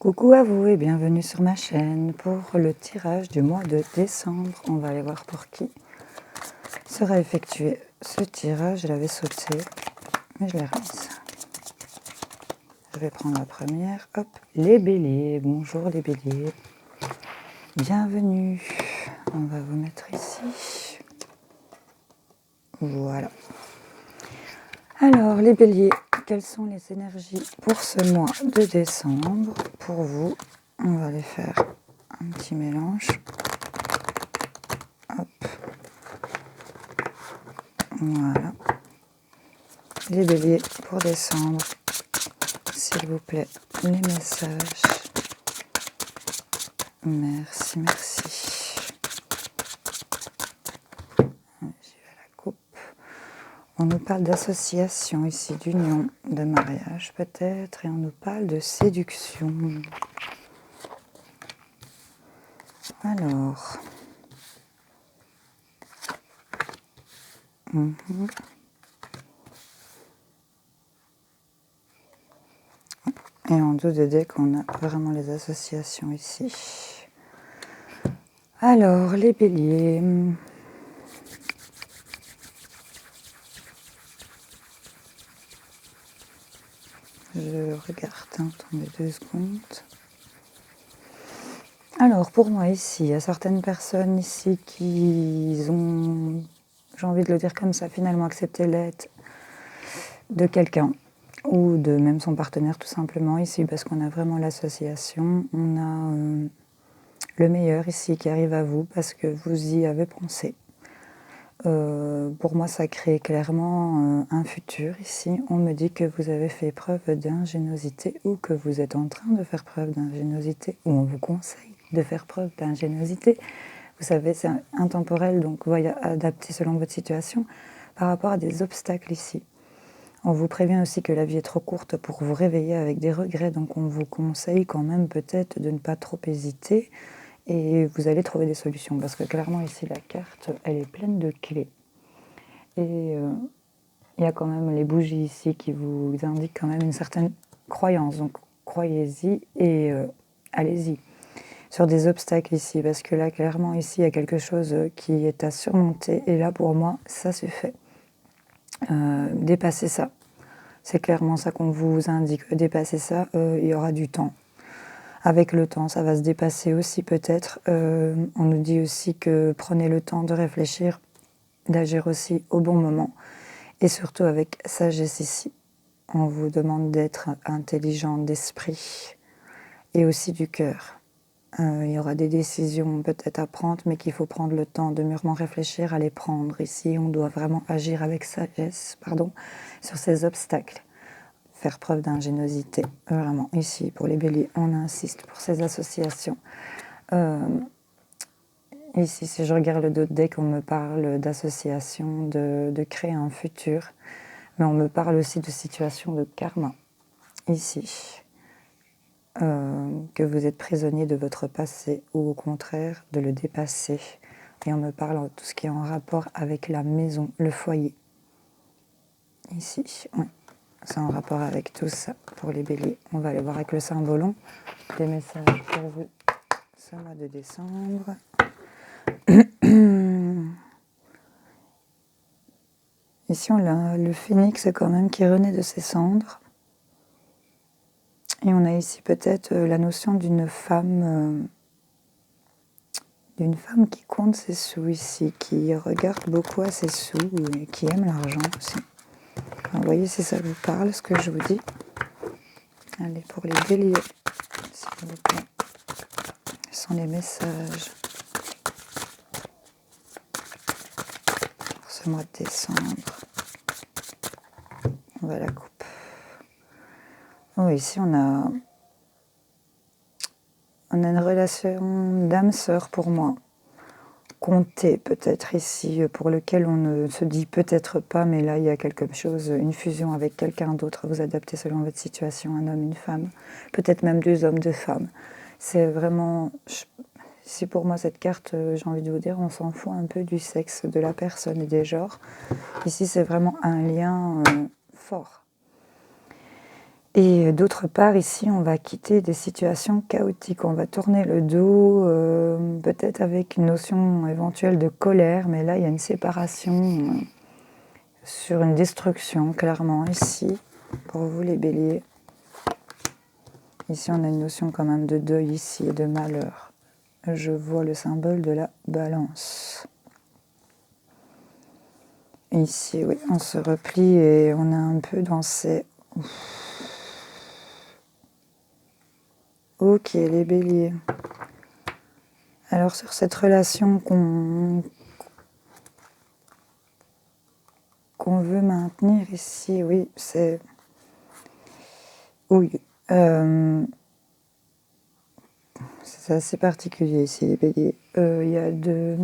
Coucou à vous et bienvenue sur ma chaîne pour le tirage du mois de décembre. On va aller voir pour qui sera effectué ce tirage. Je l'avais sauté, mais je l'ai remise. Je vais prendre la première. Hop, les béliers. Bonjour les béliers. Bienvenue. On va vous mettre ici. Voilà. Alors les béliers, quelles sont les énergies pour ce mois de décembre pour vous? On va les faire un petit mélange. Hop. Voilà. Les béliers pour décembre, s'il vous plaît, les messages. Merci, merci. J'y vais à la coupe. On nous parle d'association ici, d'union, de mariage peut-être, et on nous parle de séduction. Alors. Et en dos de deck, on a vraiment les associations ici. Alors, les béliers. Je regarde, attendez 2 secondes. Alors, pour moi ici, il y a certaines personnes ici qui ont, j'ai envie de le dire comme ça, finalement accepté l'aide de quelqu'un ou de même son partenaire tout simplement ici, parce qu'on a vraiment l'association, on a le meilleur ici qui arrive à vous parce que vous y avez pensé. Pour moi, ça crée clairement un futur ici. On me dit que vous avez fait preuve d'ingéniosité ou que vous êtes en train de faire preuve d'ingéniosité ou on vous conseille de faire preuve d'ingéniosité. Vous savez, c'est intemporel, donc voyez adapter selon votre situation par rapport à des obstacles ici. On vous prévient aussi que la vie est trop courte pour vous réveiller avec des regrets, donc on vous conseille quand même peut-être de ne pas trop hésiter et vous allez trouver des solutions parce que clairement ici la carte, elle est pleine de clés. Et il y a quand même les bougies ici qui vous indiquent quand même une certaine croyance, donc croyez-y et allez-y. Sur des obstacles ici, parce que là clairement ici il y a quelque chose qui est à surmonter et là pour moi ça se fait. Dépasser ça, c'est clairement ça qu'on vous indique. Dépasser ça, il y aura du temps. Avec le temps, ça va se dépasser aussi peut-être. On nous dit aussi que prenez le temps de réfléchir, d'agir aussi au bon moment et surtout avec sagesse ici. On vous demande d'être intelligent d'esprit et aussi du cœur. Il y aura des décisions peut-être à prendre, mais qu'il faut prendre le temps de mûrement réfléchir à les prendre. Ici, on doit vraiment agir avec sagesse, sur ces obstacles. Faire preuve d'ingéniosité, vraiment. Ici, pour les béliers, on insiste pour ces associations. Ici, si je regarde le dos de deck, on me parle d'association, de créer un futur, mais on me parle aussi de situation de karma. Ici. Que vous êtes prisonnier de votre passé ou au contraire de le dépasser. Et on me parle de tout ce qui est en rapport avec la maison, le foyer. Ici, oui. C'est en rapport avec tout ça pour les béliers. On va aller voir avec le symbolon des messages pour vous ce mois de décembre. Ici, on a le phénix quand même qui renaît de ses cendres. Et on a ici peut-être la notion d'une femme qui compte ses sous ici, qui regarde beaucoup à ses sous et qui aime l'argent aussi. Alors, vous voyez si ça vous parle, ce que je vous dis. Allez, pour les béliers, s'il vous plaît. Ce sont les messages pour ce mois de décembre. On va la coupe. Oh, ici, on a une relation d'âme-sœur pour moi. Compté peut-être ici, pour lequel on ne se dit peut-être pas, mais là il y a quelque chose, une fusion avec quelqu'un d'autre, vous adaptez selon votre situation, un homme, une femme, peut-être même 2 hommes, 2 femmes. C'est vraiment, si pour moi cette carte, j'ai envie de vous dire, on s'en fout un peu du sexe de la personne et des genres. Ici c'est vraiment un lien fort. Et d'autre part, ici, on va quitter des situations chaotiques. On va tourner le dos, peut-être avec une notion éventuelle de colère, mais là, il y a une séparation sur une destruction, clairement, ici, pour vous les béliers. Ici, on a une notion quand même de deuil ici et de malheur. Je vois le symbole de la balance. Ici, oui, on se replie et on est un peu dans ces... Ok, les béliers. Alors, sur cette relation qu'on veut maintenir ici, oui, c'est... Oui, c'est assez particulier ici, les béliers. Il y a de...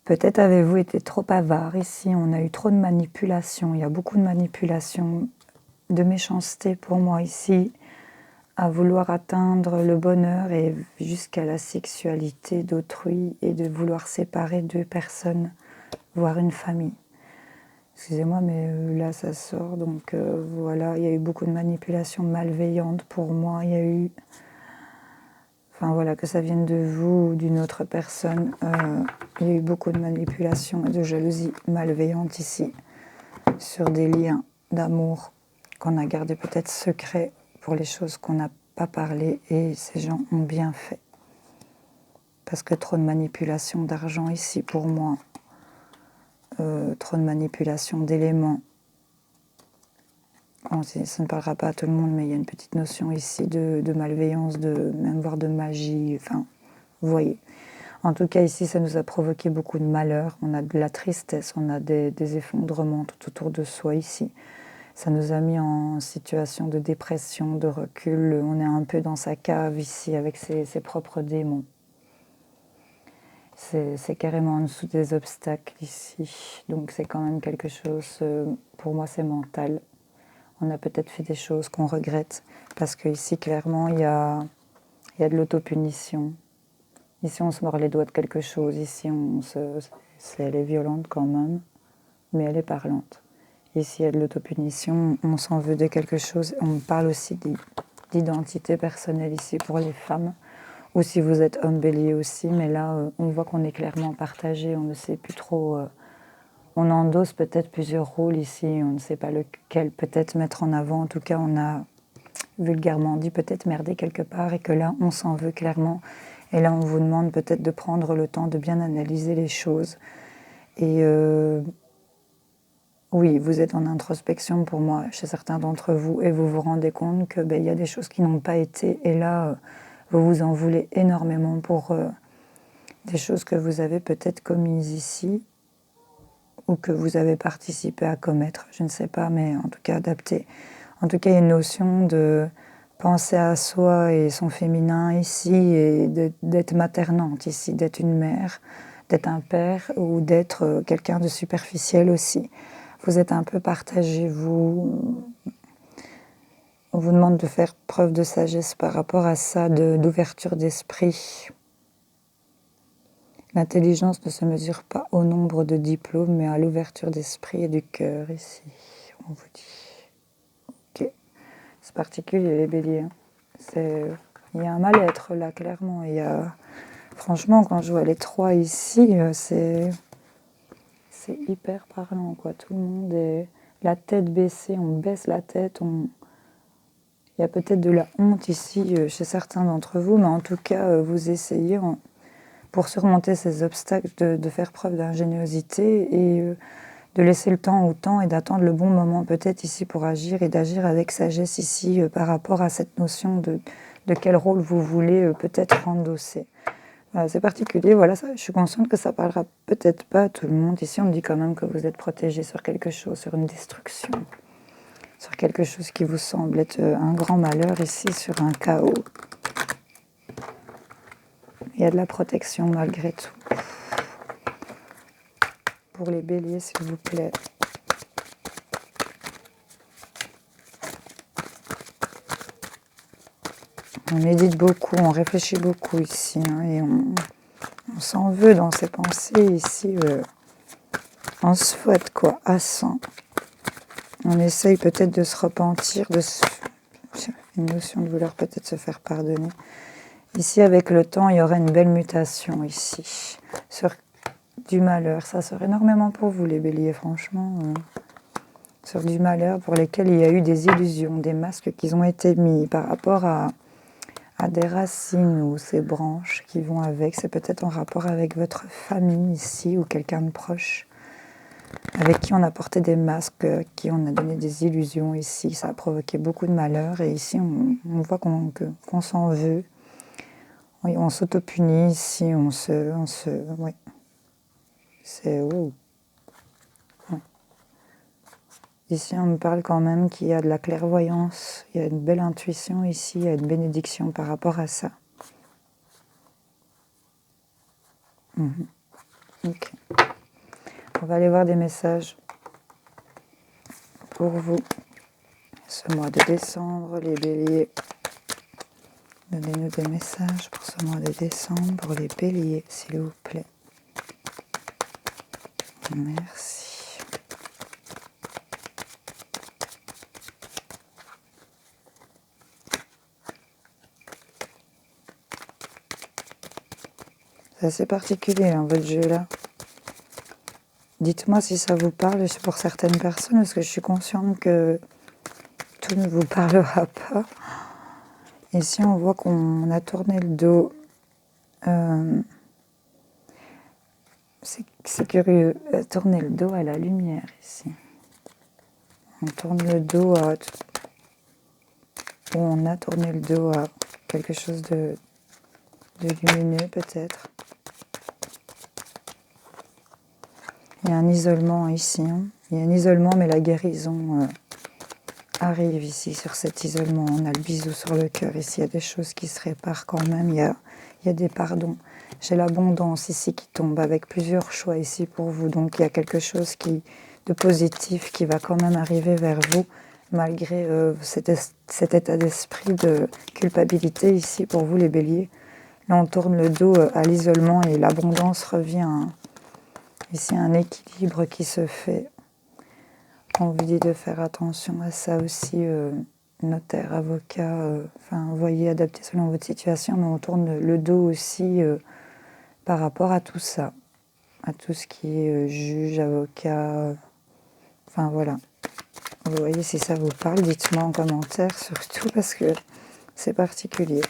Peut-être avez-vous été trop avare ici, on a eu trop de manipulation, il y a beaucoup de manipulation, de méchanceté pour moi ici, à vouloir atteindre le bonheur et jusqu'à la sexualité d'autrui et de vouloir séparer deux personnes, voire une famille. Excusez-moi, mais là ça sort, donc voilà, il y a eu beaucoup de manipulation malveillante pour moi, il y a eu... Enfin voilà, que ça vienne de vous ou d'une autre personne, il y a eu beaucoup de manipulation et de jalousie malveillante ici, sur des liens d'amour qu'on a gardés peut-être secrets pour les choses qu'on n'a pas parlé et ces gens ont bien fait. Parce que trop de manipulation d'argent ici pour moi, trop de manipulation d'éléments. Bon, ça ne parlera pas à tout le monde, mais il y a une petite notion ici de malveillance, même voire de magie, enfin, vous voyez. En tout cas, ici, ça nous a provoqué beaucoup de malheur. On a de la tristesse, on a des effondrements tout autour de soi ici. Ça nous a mis en situation de dépression, de recul. On est un peu dans sa cave ici avec ses propres démons. C'est carrément en dessous des obstacles ici. Donc c'est quand même quelque chose, pour moi c'est mental. On a peut-être fait des choses qu'on regrette. Parce qu'ici, clairement, il y a de l'autopunition. Ici, on se mord les doigts de quelque chose. Ici, elle est violente quand même, mais elle est parlante. Ici, il y a de l'autopunition. On s'en veut de quelque chose. On parle aussi d'identité personnelle ici pour les femmes. Ou si vous êtes homme bélier aussi. Mais là, on voit qu'on est clairement partagé. On ne sait plus trop... on endosse peut-être plusieurs rôles ici. On ne sait pas lequel peut-être mettre en avant. En tout cas, on a vulgairement dit peut-être merdé quelque part. Et que là, on s'en veut clairement. Et là, on vous demande peut-être de prendre le temps de bien analyser les choses. Et oui, vous êtes en introspection pour moi, chez certains d'entre vous, et vous vous rendez compte que y a des choses qui n'ont pas été. Et là, vous vous en voulez énormément pour des choses que vous avez peut-être commises ici, ou que vous avez participé à commettre. Je ne sais pas, mais en tout cas adapté. En tout cas, il y a une notion de penser à soi et son féminin ici, et d'être maternante ici, d'être une mère, d'être un père, ou d'être quelqu'un de superficiel aussi. Vous êtes un peu partagé, on vous demande de faire preuve de sagesse par rapport à ça, d'ouverture d'esprit. L'intelligence ne se mesure pas au nombre de diplômes, mais à l'ouverture d'esprit et du cœur ici, on vous dit. Ok, c'est particulier les béliers. Il y a un mal-être là, clairement. Franchement, quand je vois les trois ici, c'est hyper parlant, quoi. Tout le monde est la tête baissée, on baisse la tête, il y a peut-être de la honte ici chez certains d'entre vous, mais en tout cas, vous essayez, pour surmonter ces obstacles, de faire preuve d'ingéniosité et de laisser le temps au temps et d'attendre le bon moment peut-être ici pour agir et d'agir avec sagesse ici par rapport à cette notion de quel rôle vous voulez peut-être endosser. C'est particulier, voilà, je suis consciente que ça parlera peut-être pas à tout le monde. Ici, on me dit quand même que vous êtes protégé sur quelque chose, sur une destruction, sur quelque chose qui vous semble être un grand malheur ici, sur un chaos. Il y a de la protection malgré tout. Pour les béliers, s'il vous plaît. On médite beaucoup, on réfléchit beaucoup ici, hein, et on s'en veut dans ses pensées ici. On se fouette quoi, à 100. On essaye peut-être de se repentir, une notion de vouloir peut-être se faire pardonner. Ici, avec le temps, il y aurait une belle mutation ici. Sur du malheur, ça serait énormément pour vous les béliers, franchement. Sur du malheur pour lesquels il y a eu des illusions, des masques qui ont été mis par rapport à des racines ou ces branches qui vont avec. C'est peut-être en rapport avec votre famille ici ou quelqu'un de proche avec qui on a porté des masques, qui on a donné des illusions ici. Ça a provoqué beaucoup de malheur et ici on voit qu'on s'en veut. Oui, on s'auto-punit ici, oui. C'est oui. Ici, on me parle quand même qu'il y a de la clairvoyance, il y a une belle intuition ici, il y a une bénédiction par rapport à ça. Ok. On va aller voir des messages pour vous. Ce mois de décembre, les béliers. Donnez-nous des messages pour ce mois de décembre, pour les béliers, s'il vous plaît. Merci. C'est assez particulier, hein, votre jeu là. Dites-moi si ça vous parle pour certaines personnes, parce que je suis consciente que tout ne vous parlera pas. Ici, on voit qu'on a tourné le dos. C'est curieux, tourner le dos à la lumière ici. On tourne le dos à... Ou on a tourné le dos à quelque chose de lumineux peut-être. Il y a un isolement ici. Hein. Il y a un isolement, mais la guérison arrive ici sur cet isolement. On a le bisou sur le cœur. Ici, il y a des choses qui se réparent quand même. Il y a des pardons. J'ai l'abondance ici qui tombe avec plusieurs choix ici pour vous. Donc, il y a quelque chose de positif qui va quand même arriver vers vous, malgré cet état d'esprit de culpabilité ici pour vous, les béliers. Là, on tourne le dos à l'isolement et l'abondance revient. Hein. Ici, un équilibre qui se fait. On vous dit de faire attention à ça aussi, notaire, avocat, vous voyez, adapté selon votre situation, mais on tourne le dos aussi par rapport à tout ça, à tout ce qui est juge, avocat, voilà. Vous voyez, si ça vous parle, dites-moi en commentaire, surtout parce que c'est particulier.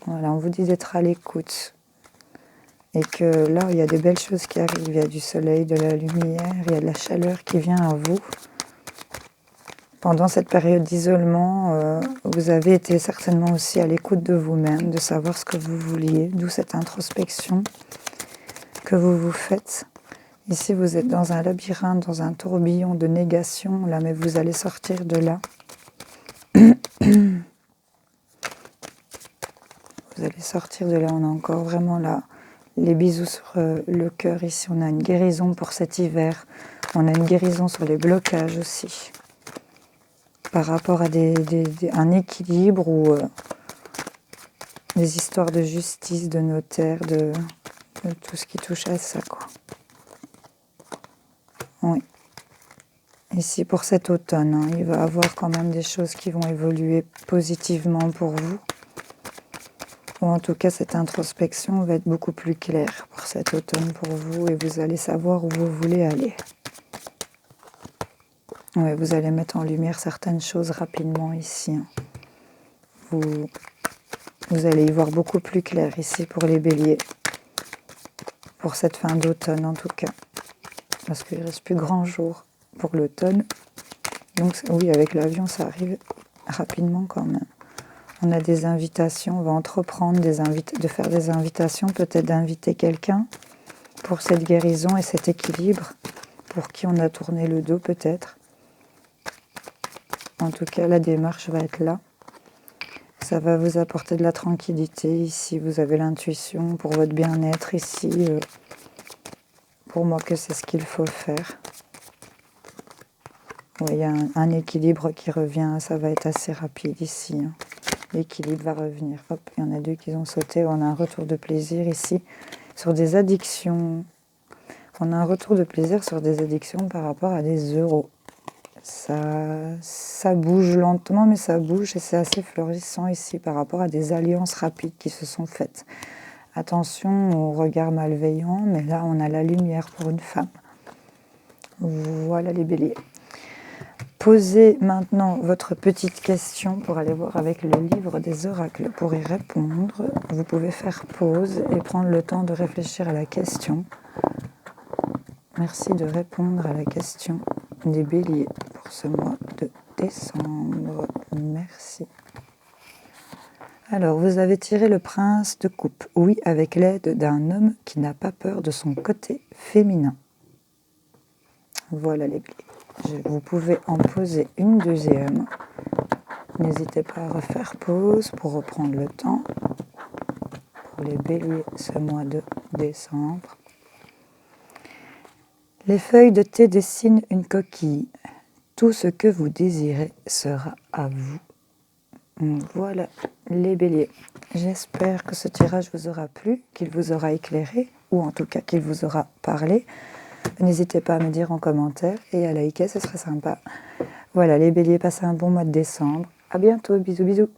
Voilà, on vous dit d'être à l'écoute. Et que là, il y a des belles choses qui arrivent. Il y a du soleil, de la lumière, il y a de la chaleur qui vient à vous. Pendant cette période d'isolement, vous avez été certainement aussi à l'écoute de vous-même, de savoir ce que vous vouliez, d'où cette introspection que vous vous faites. Ici, vous êtes dans un labyrinthe, dans un tourbillon de négation, là, mais vous allez sortir de là. Vous allez sortir de là, on a encore vraiment là les bisous sur le cœur ici. On a une guérison pour cet hiver. On a une guérison sur les blocages aussi. Par rapport à un équilibre ou des histoires de justice, de notaire, de tout ce qui touche à ça, quoi. Oui. Ici, pour cet automne, hein, il va y avoir quand même des choses qui vont évoluer positivement pour vous. Ou en tout cas, cette introspection va être beaucoup plus claire pour cet automne pour vous et vous allez savoir où vous voulez aller. Ouais, vous allez mettre en lumière certaines choses rapidement ici. Hein. Vous allez y voir beaucoup plus clair ici pour les béliers. Pour cette fin d'automne en tout cas. Parce qu'il ne reste plus grand jour pour l'automne. Donc oui, avec l'avion, ça arrive rapidement quand même. On a des invitations, on va entreprendre de faire des invitations, peut-être d'inviter quelqu'un pour cette guérison et cet équilibre, pour qui on a tourné le dos peut-être. En tout cas, la démarche va être là. Ça va vous apporter de la tranquillité ici, vous avez l'intuition pour votre bien-être ici. Pour moi que c'est ce qu'il faut faire. Oui, il y a un équilibre qui revient, ça va être assez rapide ici. Hein. L'équilibre va revenir. Hop, il y en a deux qui ont sauté. On a un retour de plaisir ici sur des addictions. qu'on a un retour de plaisir sur des addictions par rapport à des euros. Ça bouge lentement, mais ça bouge et c'est assez florissant ici par rapport à des alliances rapides qui se sont faites. Attention au regard malveillant, mais là on a la lumière pour une femme. Voilà les béliers. Posez maintenant votre petite question pour aller voir avec le livre des oracles pour y répondre. Vous pouvez faire pause et prendre le temps de réfléchir à la question. Merci de répondre à la question des béliers pour ce mois de décembre. Merci. Alors, vous avez tiré le prince de coupe. Oui, avec l'aide d'un homme qui n'a pas peur de son côté féminin. Voilà les béliers. Vous pouvez en poser une deuxième. N'hésitez pas à refaire pause pour reprendre le temps. Pour les béliers, ce mois de décembre. Les feuilles de thé dessinent une coquille. Tout ce que vous désirez sera à vous. Voilà les béliers. J'espère que ce tirage vous aura plu, qu'il vous aura éclairé, ou en tout cas qu'il vous aura parlé. N'hésitez pas à me dire en commentaire et à liker, ce serait sympa. Voilà les béliers, passez un bon mois de décembre. À bientôt, bisous bisous.